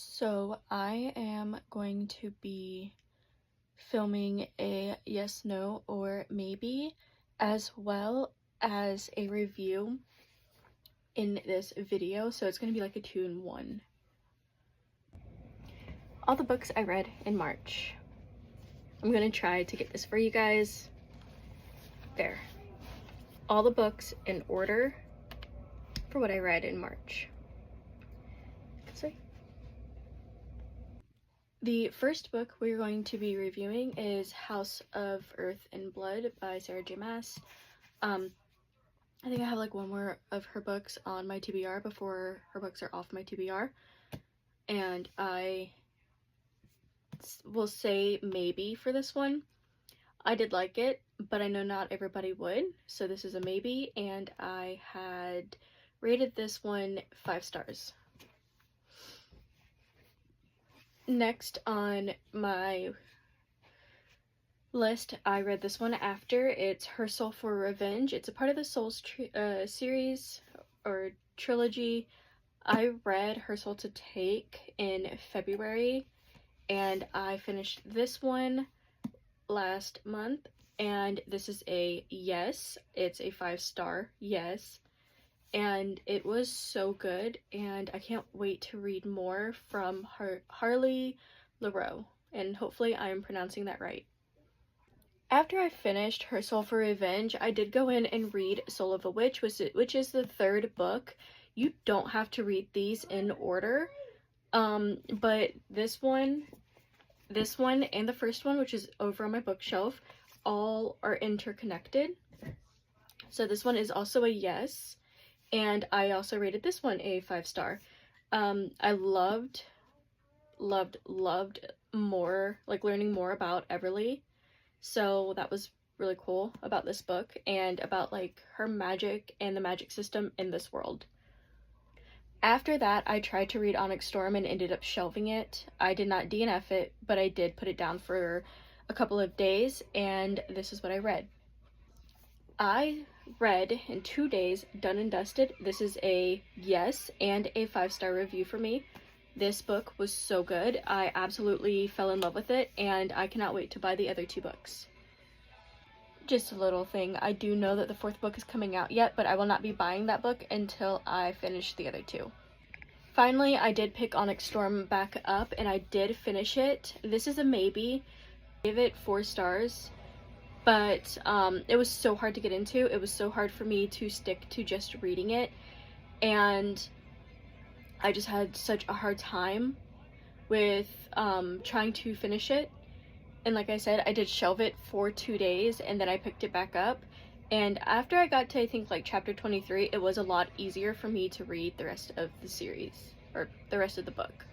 So I am going to be filming a yes, no, or maybe, as well as a review in this video. So it's going to be like a 2-in-1. All the books I read in March. I'm going to try to get this for you guys. There. All the books in order for what I read in March. See? The first book we're going to be reviewing is House of Earth and Blood by Sarah J. Maas. I think I have like one more of her books on my TBR before her books are off my TBR. And I will say maybe for this one. I did like it, but I know not everybody would. So this is a maybe, and I had rated this one 5 stars. Next on my list, I read this one after. It's Her Soul for Revenge. It's a part of the Souls series or trilogy. I read Her Soul to Take in February, and I finished this one last month, and this is a yes. It's a 5-star yes, and it was so good, and I can't wait to read more from Harley Laroux, and hopefully I am pronouncing that right. After I finished Her Soul for Revenge, I did go in and read Soul of a Witch, which is the 3rd book. You don't have to read these in order, but this one and the first one, which is over on my bookshelf, all are interconnected. So this one is also a yes, and I also rated this one a 5-star. I loved more, like learning more about Everly. So that was really cool about this book and about like her magic and the magic system in this world. After that, I tried to read Onyx Storm and ended up shelving it. I did not DNF it, but I did put it down for a couple of days, and this is what I read. I read in 2 days, Done and Dusted. This is a yes and a 5-star review for me. This book was so good. I absolutely fell in love with it, and I cannot wait to buy the other 2 books. Just a little thing, I do know that the 4th book is coming out yet, but I will not be buying that book until I finish the other 2. Finally, I did pick Onyx Storm back up, and I did finish it. This is a maybe. I gave it 4 stars, but it was so hard to get into. It was so hard for me to stick to just reading it, and I just had such a hard time with trying to finish it. And like I said, I did shelve it for 2 days, and then I picked it back up. And after I got to, I think, like chapter 23, it was a lot easier for me to read the rest of the series, or the rest of the book.